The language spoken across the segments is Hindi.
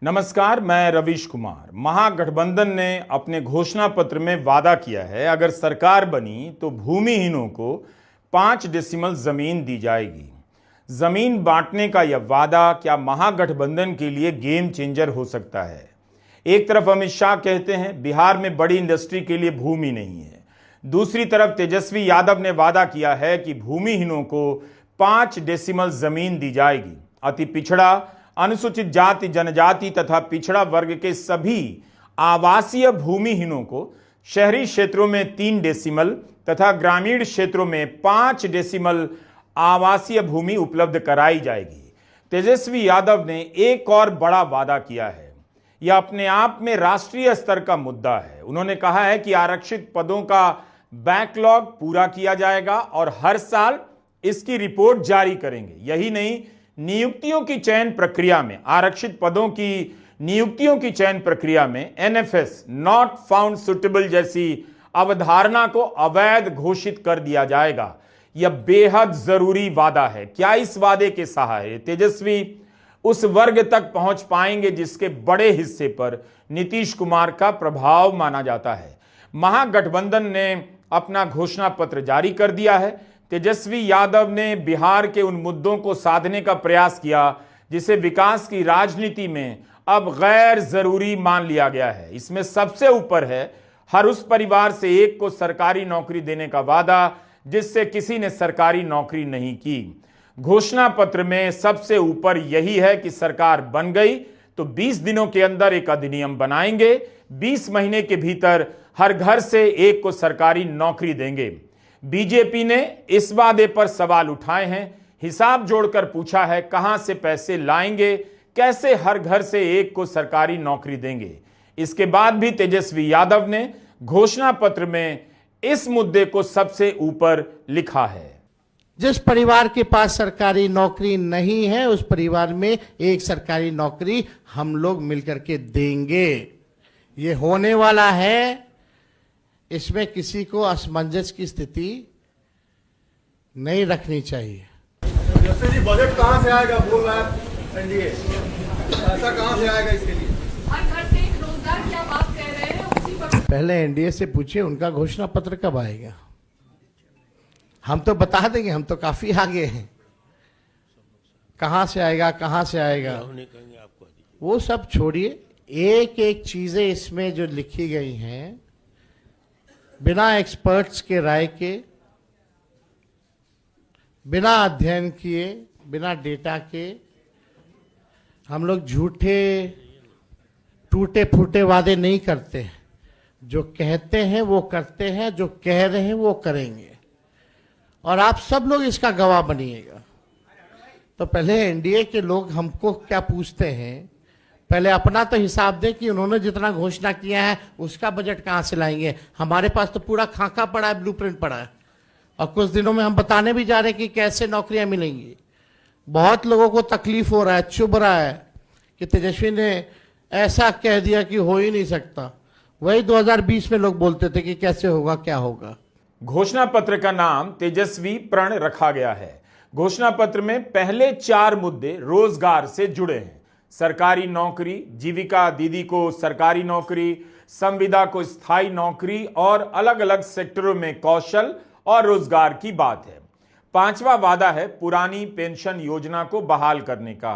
नमस्कार, मैं रवीश कुमार। महागठबंधन ने अपने घोषणा पत्र में वादा किया है, अगर सरकार बनी तो भूमिहीनों को 5 डेसिमल जमीन दी जाएगी। जमीन बांटने का यह वादा क्या महागठबंधन के लिए गेम चेंजर हो सकता है? एक तरफ अमित शाह कहते हैं बिहार में बड़ी इंडस्ट्री के लिए भूमि नहीं है, दूसरी तरफ तेजस्वी यादव ने वादा किया है कि भूमिहीनों को 5 डेसिमल जमीन दी जाएगी। अति पिछड़ा, अनुसूचित जाति जनजाति तथा पिछड़ा वर्ग के सभी आवासीय भूमिहीनों को शहरी क्षेत्रों में 3 डेसिमल तथा ग्रामीण क्षेत्रों में 5 डेसिमल आवासीय भूमि उपलब्ध कराई जाएगी। तेजस्वी यादव ने एक और बड़ा वादा किया है। यह अपने आप में राष्ट्रीय स्तर का मुद्दा है। उन्होंने कहा है कि आरक्षित पदों का बैकलॉग पूरा किया जाएगा और हर साल इसकी रिपोर्ट जारी करेंगे। यही नहीं, नियुक्तियों की चयन प्रक्रिया में, आरक्षित पदों की नियुक्तियों की चयन प्रक्रिया में एनएफएस, नॉट फाउंड सुटेबल जैसी अवधारणा को अवैध घोषित कर दिया जाएगा। यह बेहद जरूरी वादा है। क्या इस वादे के सहारे तेजस्वी उस वर्ग तक पहुंच पाएंगे जिसके बड़े हिस्से पर नीतीश कुमार का प्रभाव माना जाता है? महागठबंधन ने अपना घोषणा पत्र जारी कर दिया है। तेजस्वी यादव ने बिहार के उन मुद्दों को साधने का प्रयास किया जिसे विकास की राजनीति में अब गैर जरूरी मान लिया गया है। इसमें सबसे ऊपर है हर उस परिवार से एक को सरकारी नौकरी देने का वादा जिससे किसी ने सरकारी नौकरी नहीं की। घोषणा पत्र में सबसे ऊपर यही है कि सरकार बन गई तो 20 दिनों के अंदर एक अधिनियम बनाएंगे, 20 महीने के भीतर हर घर से एक को सरकारी नौकरी देंगे। बीजेपी ने इस वादे पर सवाल उठाए हैं, हिसाब जोड़कर पूछा है कहां से पैसे लाएंगे, कैसे हर घर से एक को सरकारी नौकरी देंगे। इसके बाद भी तेजस्वी यादव ने घोषणा पत्र में इस मुद्दे को सबसे ऊपर लिखा है। जिस परिवार के पास सरकारी नौकरी नहीं है उस परिवार में एक सरकारी नौकरी हम लोग मिलकर के देंगे। ये होने वाला है, इसमें किसी को असमंजस की स्थिति नहीं रखनी चाहिए। जैसे जी बजट कहां से आएगा बोल रहा है एनडीए, ऐसा कहां से आएगा इसके लिए? हर घर से एक रोजगार की आप बात कह रहे हैं, उसी पर पहले एनडीए से पूछिए उनका घोषणा पत्र कब आएगा। हम तो बता देंगे, हम तो काफी आगे हैं। कहां से आएगा, कहां से आएगा वो सब छोड़िए। एक एक चीजें इसमें जो लिखी गई हैं बिना एक्सपर्ट्स के राय के, बिना अध्ययन किए, बिना डेटा के हम लोग झूठे टूटे फूटे वादे नहीं करते। जो कहते हैं वो करते हैं, जो कह रहे हैं वो करेंगे और आप सब लोग इसका गवाह बनिएगा। तो पहले एनडीए के लोग हमको क्या पूछते हैं, पहले अपना तो हिसाब दें कि उन्होंने जितना घोषणा किया है उसका बजट कहां से लाएंगे। हमारे पास तो पूरा खाका पड़ा है, ब्लूप्रिंट पड़ा है और कुछ दिनों में हम बताने भी जा रहे हैं कि कैसे नौकरियां मिलेंगी। बहुत लोगों को तकलीफ हो रहा है, चुभ रहा है कि तेजस्वी ने ऐसा कह दिया कि हो ही नहीं सकता। वही 2020 में लोग बोलते थे कि कैसे होगा, क्या होगा। घोषणा पत्र का नाम तेजस्वी प्रण रखा गया है। घोषणा पत्र में पहले 4 मुद्दे रोजगार से जुड़े हैं। सरकारी नौकरी, जीविका दीदी को सरकारी नौकरी, संविदा को स्थायी नौकरी और अलग अलग सेक्टरों में कौशल और रोजगार की बात है। 5वां वादा है पुरानी पेंशन योजना को बहाल करने का।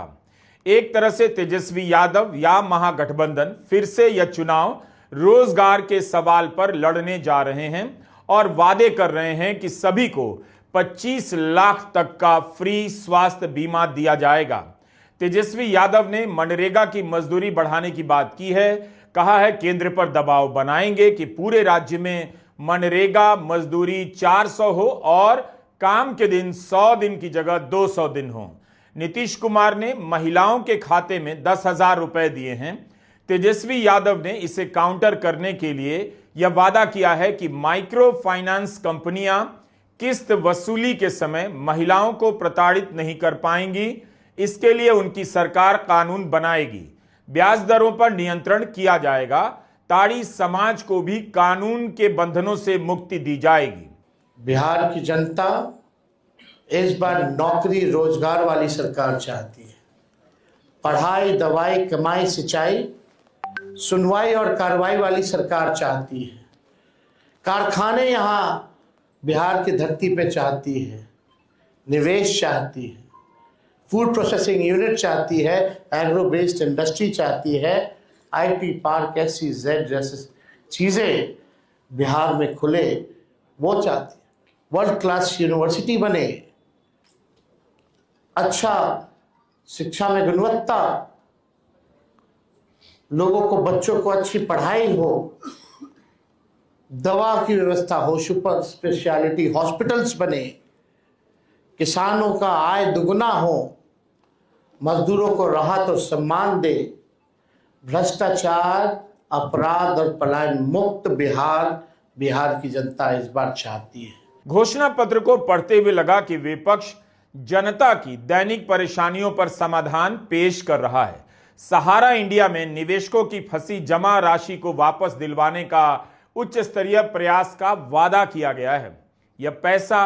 एक तरह से तेजस्वी यादव या महागठबंधन फिर से यह चुनाव रोजगार के सवाल पर लड़ने जा रहे हैं और वादे कर रहे हैं कि सभी को 25 लाख तक का फ्री स्वास्थ्य बीमा दिया जाएगा। तेजस्वी यादव ने मनरेगा की मजदूरी बढ़ाने की बात की है। कहा है केंद्र पर दबाव बनाएंगे कि पूरे राज्य में मनरेगा मजदूरी 400 हो और काम के दिन 100 दिन की जगह 200 दिन हो। नीतीश कुमार ने महिलाओं के खाते में 10,000 रुपए दिए हैं। तेजस्वी यादव ने इसे काउंटर करने के लिए यह वादा किया है कि माइक्रो फाइनेंस कंपनियां किस्त वसूली के समय महिलाओं को प्रताड़ित नहीं कर पाएंगी। इसके लिए उनकी सरकार कानून बनाएगी। ब्याज दरों पर नियंत्रण किया जाएगा। ताड़ी समाज को भी कानून के बंधनों से मुक्ति दी जाएगी। बिहार की जनता इस बार नौकरी रोजगार वाली सरकार चाहती है पढ़ाई, दवाई, कमाई, सिंचाई, सुनवाई और कार्रवाई वाली सरकार चाहती है। कारखाने यहाँ बिहार की धरती पे चाहती है, निवेश चाहती है, फूड प्रोसेसिंग यूनिट चाहती है, एग्रो बेस्ड इंडस्ट्री चाहती है, आईटी पार्क, SEZ जैसे चीज़ें बिहार में खुले, वो चाहती है। वर्ल्ड क्लास यूनिवर्सिटी बने, अच्छा शिक्षा में गुणवत्ता, लोगों को, बच्चों को अच्छी पढ़ाई हो, दवा की व्यवस्था हो, सुपर स्पेशलिटी हॉस्पिटल्स बने, किसानों का आय दुगना हो, मजदूरों को राहत और सम्मान दे, भ्रष्टाचार, अपराध और पलायन मुक्त बिहार की जनता इस बार चाहती है। घोषणा पत्र को पढ़ते हुए लगा कि विपक्ष जनता की दैनिक परेशानियों पर समाधान पेश कर रहा है। सहारा इंडिया में निवेशकों की फंसी जमा राशि को वापस दिलवाने का उच्च स्तरीय प्रयास का वादा किया गया है। यह पैसा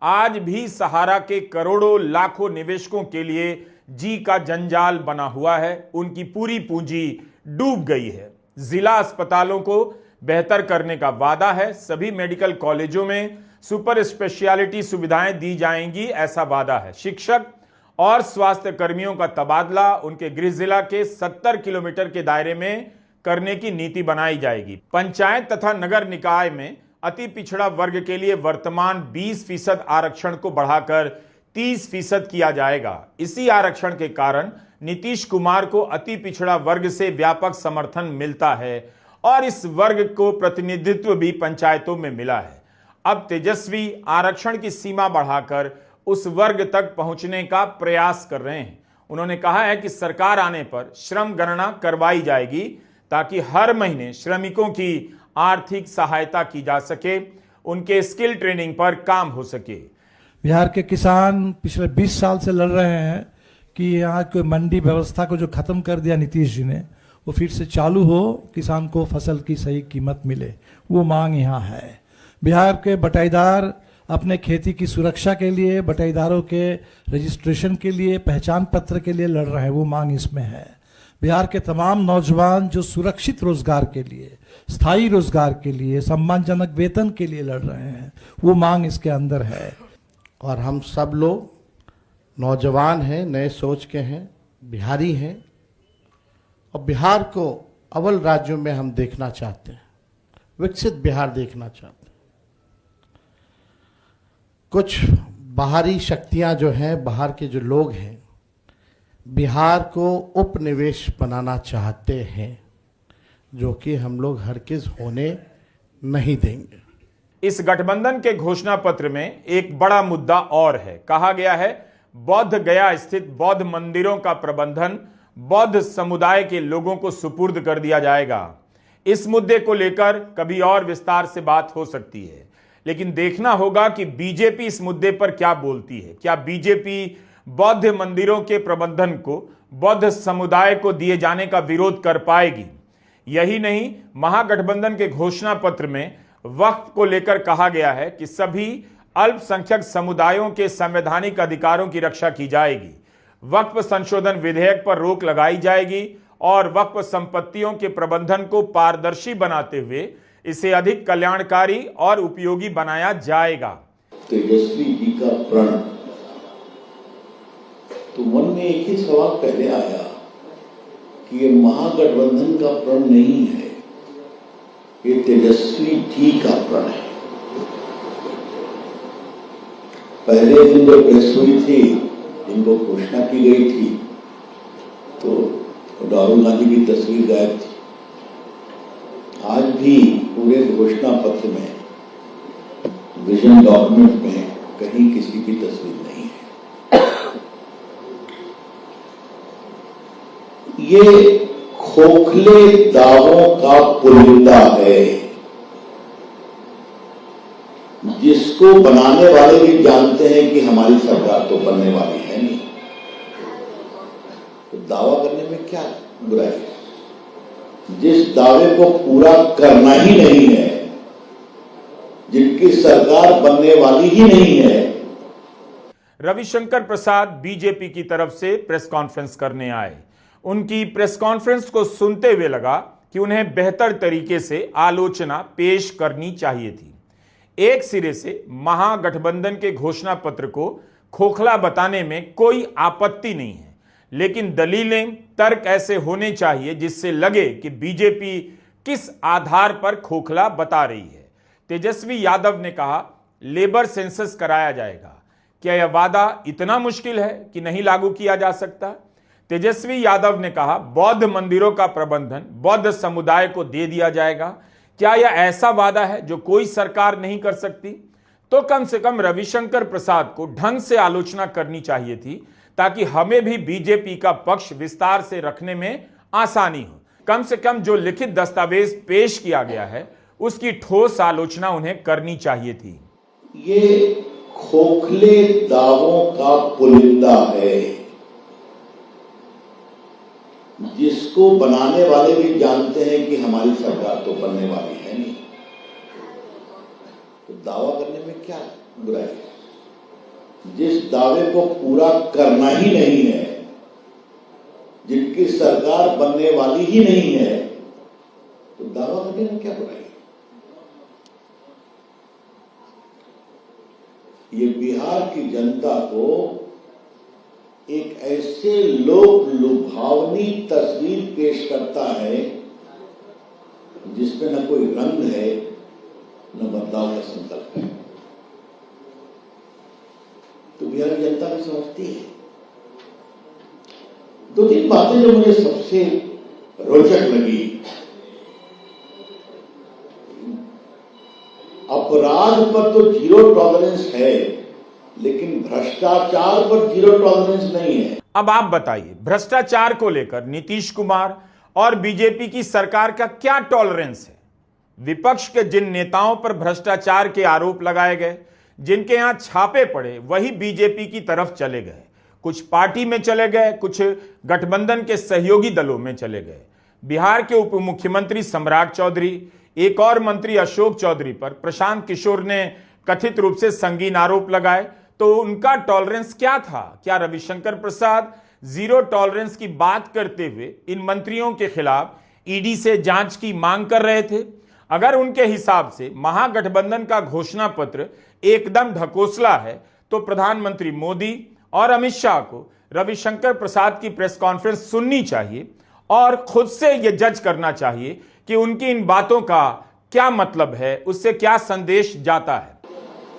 आज भी सहारा के करोड़ों लाखों निवेशकों के लिए जी का जंजाल बना हुआ है। उनकी पूरी पूंजी डूब गई है। जिला अस्पतालों को बेहतर करने का वादा है। सभी मेडिकल कॉलेजों में सुपर स्पेशलिटी सुविधाएं दी जाएंगी, ऐसा वादा है। शिक्षक और स्वास्थ्य कर्मियों का तबादला उनके गृह जिला के 70 किलोमीटर के दायरे में करने की नीति बनाई जाएगी। पंचायत तथा नगर निकाय में अति पिछड़ा वर्ग के लिए वर्तमान 20% आरक्षण को बढ़ाकर 30% किया जाएगा। इसी आरक्षण के कारण नीतीश कुमार को अति पिछड़ा वर्ग से व्यापक समर्थन मिलता है और इस वर्ग को प्रतिनिधित्व भी पंचायतों में मिला है। अब तेजस्वी आरक्षण की सीमा बढ़ाकर उस वर्ग तक पहुंचने का प्रयास कर रहे हैं। उन्होंने कहा है कि सरकार आने पर श्रम गणना करवाई जाएगी ताकि हर महीने श्रमिकों की आर्थिक सहायता की जा सके, उनके स्किल ट्रेनिंग पर काम हो सके। बिहार के किसान पिछले 20 साल से लड़ रहे हैं कि यहाँ कोई मंडी व्यवस्था को जो खत्म कर दिया नीतीश जी ने, वो फिर से चालू हो, किसान को फसल की सही कीमत मिले, वो मांग यहाँ है। बिहार के बटाईदार अपने खेती की सुरक्षा के लिए, बटाईदारों के रजिस्ट्रेशन के लिए, पहचान पत्र के लिए लड़ रहे हैं, वो मांग इसमें है। बिहार के तमाम नौजवान जो सुरक्षित रोजगार के लिए, स्थायी रोजगार के लिए, सम्मानजनक वेतन के लिए लड़ रहे हैं, वो मांग इसके अंदर है। और हम सब लोग नौजवान हैं, नए सोच के हैं, बिहारी हैं और बिहार को अव्वल राज्यों में हम देखना चाहते हैं, विकसित बिहार देखना चाहते हैं। कुछ बाहरी शक्तियां जो हैं, बाहर के जो लोग हैं, बिहार को उपनिवेश बनाना चाहते हैं, जो कि हम लोग हरगिज होने नहीं देंगे। इस गठबंधन के घोषणा पत्र में एक बड़ा मुद्दा और है। कहा गया है बौद्ध गया स्थित बौद्ध मंदिरों का प्रबंधन बौद्ध समुदाय के लोगों को सुपुर्द कर दिया जाएगा। इस मुद्दे को लेकर कभी और विस्तार से बात हो सकती है, लेकिन देखना होगा कि बीजेपी इस मुद्दे पर क्या बोलती है। क्या बीजेपी बौद्ध मंदिरों के प्रबंधन को बौद्ध समुदाय को दिए जाने का विरोध कर पाएगी? यही नहीं, महागठबंधन के घोषणा पत्र में वक्फ को लेकर कहा गया है कि सभी अल्पसंख्यक समुदायों के संवैधानिक अधिकारों की रक्षा की जाएगी। वक्फ संशोधन विधेयक पर रोक लगाई जाएगी और वक्फ संपत्तियों के प्रबंधन को पारदर्शी बनाते हुए इसे अधिक कल्याणकारी और उपयोगी बनाया जाएगा। तेजस्वी जी का प्रण, तो मन में एक ही सवाल पहले आया कि ये महागठबंधन का प्रण नहीं है, ये तेजस्वी जी का प्रण है। पहले दिन जब प्रेस हुई थी, जिनको घोषणा की गई थी, तो राहुल गांधी की तस्वीर गायब थी। आज भी पूरे घोषणा पत्र में, विजन डॉक्यूमेंट में कहीं किसी की तस्वीर नहीं है। ये खोखले दावों का पुलिंदा है, जिसको बनाने वाले भी जानते हैं कि हमारी सरकार तो बनने वाली है नहीं, तो दावा करने में क्या बुराई है? जिस दावे को पूरा करना ही नहीं है, जिनकी सरकार बनने वाली ही नहीं है। रविशंकर प्रसाद बीजेपी की तरफ से प्रेस कॉन्फ्रेंस करने आए। उनकी प्रेस कॉन्फ्रेंस को सुनते हुए लगा कि उन्हें बेहतर तरीके से आलोचना पेश करनी चाहिए थी। एक सिरे से महागठबंधन के घोषणा पत्र को खोखला बताने में कोई आपत्ति नहीं है, लेकिन दलीलें, तर्क ऐसे होने चाहिए जिससे लगे कि बीजेपी किस आधार पर खोखला बता रही है। तेजस्वी यादव ने कहा, लेबर सेंसस कराया जाएगा। क्या यह वादा इतना मुश्किल है कि नहीं लागू किया जा सकता? तेजस्वी यादव ने कहा, बौद्ध मंदिरों का प्रबंधन बौद्ध समुदाय को दे दिया जाएगा। क्या यह ऐसा वादा है जो कोई सरकार नहीं कर सकती? तो कम से कम रविशंकर प्रसाद को ढंग से आलोचना करनी चाहिए थी, ताकि हमें भी बीजेपी का पक्ष विस्तार से रखने में आसानी हो। कम से कम जो लिखित दस्तावेज पेश किया गया है उसकी ठोस आलोचना उन्हें करनी चाहिए थी। ये खोखले दावों का पुलिंदा है, जिसको बनाने वाले भी जानते हैं कि हमारी सरकार तो बनने वाली है नहीं, तो दावा करने में क्या बुराई है? जिस दावे को पूरा करना ही नहीं है, जिनकी सरकार बनने वाली ही नहीं है, तो दावा करने में क्या बुराई है? ये बिहार की जनता को एक ऐसे लोक लुभावनी तस्वीर पेश करता है जिसमें न कोई रंग है, न बदलाव का संकल्प है। तो बिहार की जनता भी समझती है। दो तीन बातें जो मुझे सबसे रोचक लगी, अपराध पर तो जीरो टॉलरेंस है, लेकिन भ्रष्टाचार पर जीरो टॉलरेंस नहीं है। अब आप बताइए, भ्रष्टाचार को लेकर नीतीश कुमार और बीजेपी की सरकार का क्या टॉलरेंस है? विपक्ष के जिन नेताओं पर भ्रष्टाचार के आरोप लगाए गए, जिनके यहां छापे पड़े, वही बीजेपी की तरफ चले गए। कुछ पार्टी में चले गए, कुछ गठबंधन के सहयोगी दलों में चले गए। बिहार के उप मुख्यमंत्री सम्राट चौधरी, एक और मंत्री अशोक चौधरी पर प्रशांत किशोर ने कथित रूप से संगीन आरोप लगाए, तो उनका टॉलरेंस क्या था? क्या रविशंकर प्रसाद जीरो टॉलरेंस की बात करते हुए इन मंत्रियों के खिलाफ ईडी से जांच की मांग कर रहे थे? अगर उनके हिसाब से महागठबंधन का घोषणा पत्र एकदम ढकोसला है, तो प्रधानमंत्री मोदी और अमित शाह को रविशंकर प्रसाद की प्रेस कॉन्फ्रेंस सुननी चाहिए और खुद से यह जज करना चाहिए कि उनकी इन बातों का क्या मतलब है, उससे क्या संदेश जाता है।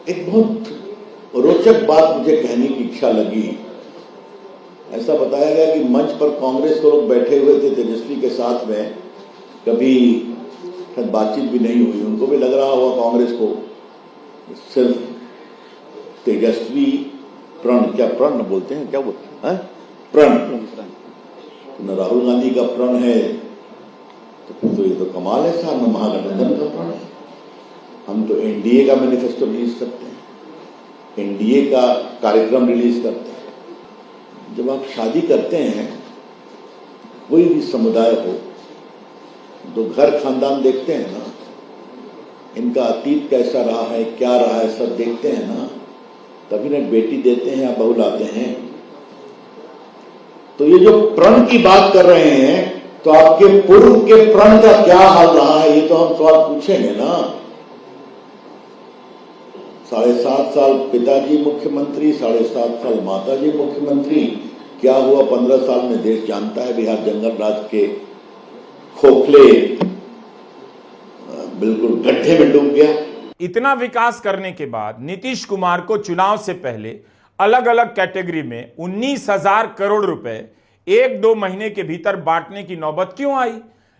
एक बहुत रोचक बात मुझे कहने की इच्छा लगी। ऐसा बताया गया कि मंच पर कांग्रेस के लोग बैठे हुए थे तेजस्वी के साथ में, कभी बातचीत भी नहीं हुई। उनको भी लग रहा होगा कांग्रेस को सिर्फ तेजस्वी प्रण, क्या प्रण बोलते हैं, क्या बोलते हैं, प्रण, न राहुल गांधी का प्रण है, तो ये तो कमाल है साहब, न महागठबंधन का प्रण है। हम तो एनडीए का मैनिफेस्टो रिलीज करते हैं, एनडीए का कार्यक्रम रिलीज करते हैं। जब आप शादी करते हैं, कोई भी समुदाय हो, तो घर खानदान देखते हैं ना, इनका अतीत कैसा रहा है, क्या रहा है, सब देखते हैं ना, तभी ना बेटी देते हैं या बहू लाते हैं। तो ये जो प्रण की बात कर रहे हैं, तो आपके पूर्व के प्रण का क्या हाल रहा है, ये तो हम सवाल पूछेंगे ना। 7.5 साल पिताजी मुख्यमंत्री, 7.5 साल माताजी मुख्यमंत्री, क्या हुआ 15 साल में देश जानता है। बिहार जंगल राज के खोखले बिल्कुल गड्ढे में डूब गया। इतना विकास करने के बाद नीतीश कुमार को चुनाव से पहले अलग अलग कैटेगरी में 19,000 करोड़ रुपए 1-2 महीने के भीतर बांटने की नौबत क्यों आई?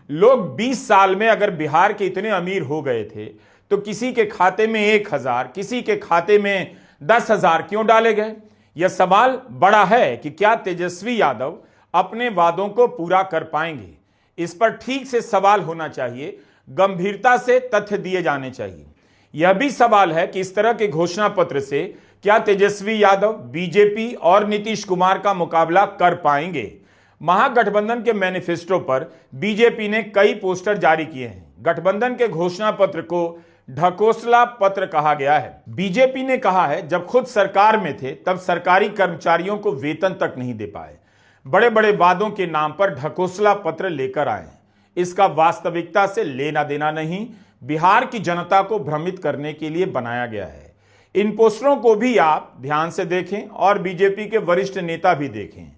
लोग 20 साल में अगर बिहार के इतने अमीर हो गए थे, तो किसी के खाते में 1,000, किसी के खाते में 10,000 क्यों डाले गए? यह सवाल बड़ा है कि क्या तेजस्वी यादव अपने वादों को पूरा कर पाएंगे। इस पर ठीक से सवाल होना चाहिए, गंभीरता से तथ्य दिए जाने चाहिए। यह भी सवाल है कि इस तरह के घोषणा पत्र से क्या तेजस्वी यादव बीजेपी और नीतीश कुमार का मुकाबला कर पाएंगे। महागठबंधन के मैनिफेस्टो पर बीजेपी ने कई पोस्टर जारी किए हैं। गठबंधन के घोषणा पत्र को ढकोसला पत्र कहा गया है। बीजेपी ने कहा है, जब खुद सरकार में थे तब सरकारी कर्मचारियों को वेतन तक नहीं दे पाए। बड़े बड़े वादों के नाम पर ढकोसला पत्र लेकर आए। इसका वास्तविकता से लेना देना नहीं, बिहार की जनता को भ्रमित करने के लिए बनाया गया है। इन पोस्टरों को भी आप ध्यान से देखें और बीजेपी के वरिष्ठ नेता भी देखें।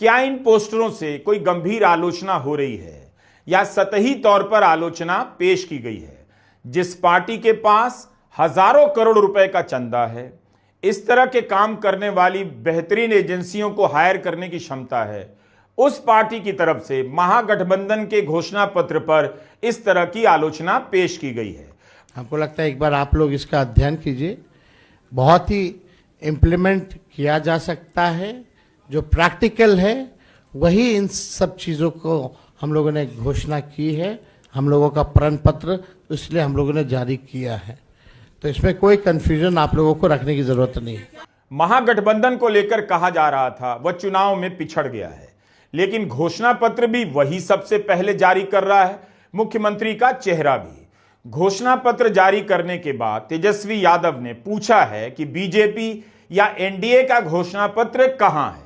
क्या इन पोस्टरों से कोई गंभीर आलोचना हो रही है या सतही तौर पर आलोचना पेश की गई है? जिस पार्टी के पास हजारों करोड़ रुपए का चंदा है, इस तरह के काम करने वाली बेहतरीन एजेंसियों को हायर करने की क्षमता है, उस पार्टी की तरफ से महागठबंधन के घोषणा पत्र पर इस तरह की आलोचना पेश की गई है। हमको लगता है एक बार आप लोग इसका अध्ययन कीजिए, बहुत ही इम्प्लीमेंट किया जा सकता है। जो प्रैक्टिकल है वही इन सब चीज़ों को हम लोगों ने घोषणा की है, हम लोगों का प्रण पत्र इसलिए हम लोगों ने जारी किया है। तो इसमें कोई कंफ्यूजन आप लोगों को रखने की जरूरत नहीं है। महागठबंधन को लेकर कहा जा रहा था वह चुनाव में पिछड़ गया है, लेकिन घोषणा पत्र भी वही सबसे पहले जारी कर रहा है, मुख्यमंत्री का चेहरा भी। घोषणा पत्र जारी करने के बाद तेजस्वी यादव ने पूछा है कि बीजेपी या एनडीए का घोषणा पत्र कहां है।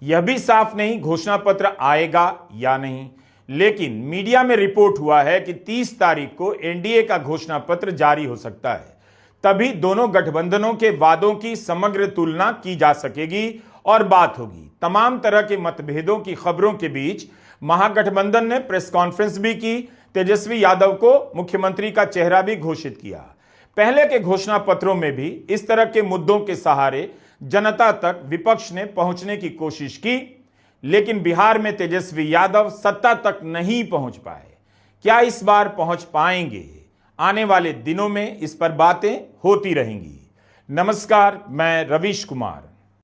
यह भी साफ नहीं घोषणा पत्र आएगा या नहीं, लेकिन मीडिया में रिपोर्ट हुआ है कि 30 तारीख को एनडीए का घोषणा पत्र जारी हो सकता है। तभी दोनों गठबंधनों के वादों की समग्र तुलना की जा सकेगी और बात होगी। तमाम तरह के मतभेदों की खबरों के बीच महागठबंधन ने प्रेस कॉन्फ्रेंस भी की, तेजस्वी यादव को मुख्यमंत्री का चेहरा भी घोषित किया। पहले के घोषणा पत्रों में भी इस तरह के मुद्दों के सहारे जनता तक विपक्ष ने पहुंचने की कोशिश की, लेकिन बिहार में तेजस्वी यादव सत्ता तक नहीं पहुंच पाए। क्या इस बार पहुंच पाएंगे? आने वाले दिनों में इस पर बातें होती रहेंगी। नमस्कार, मैं रवीश कुमार।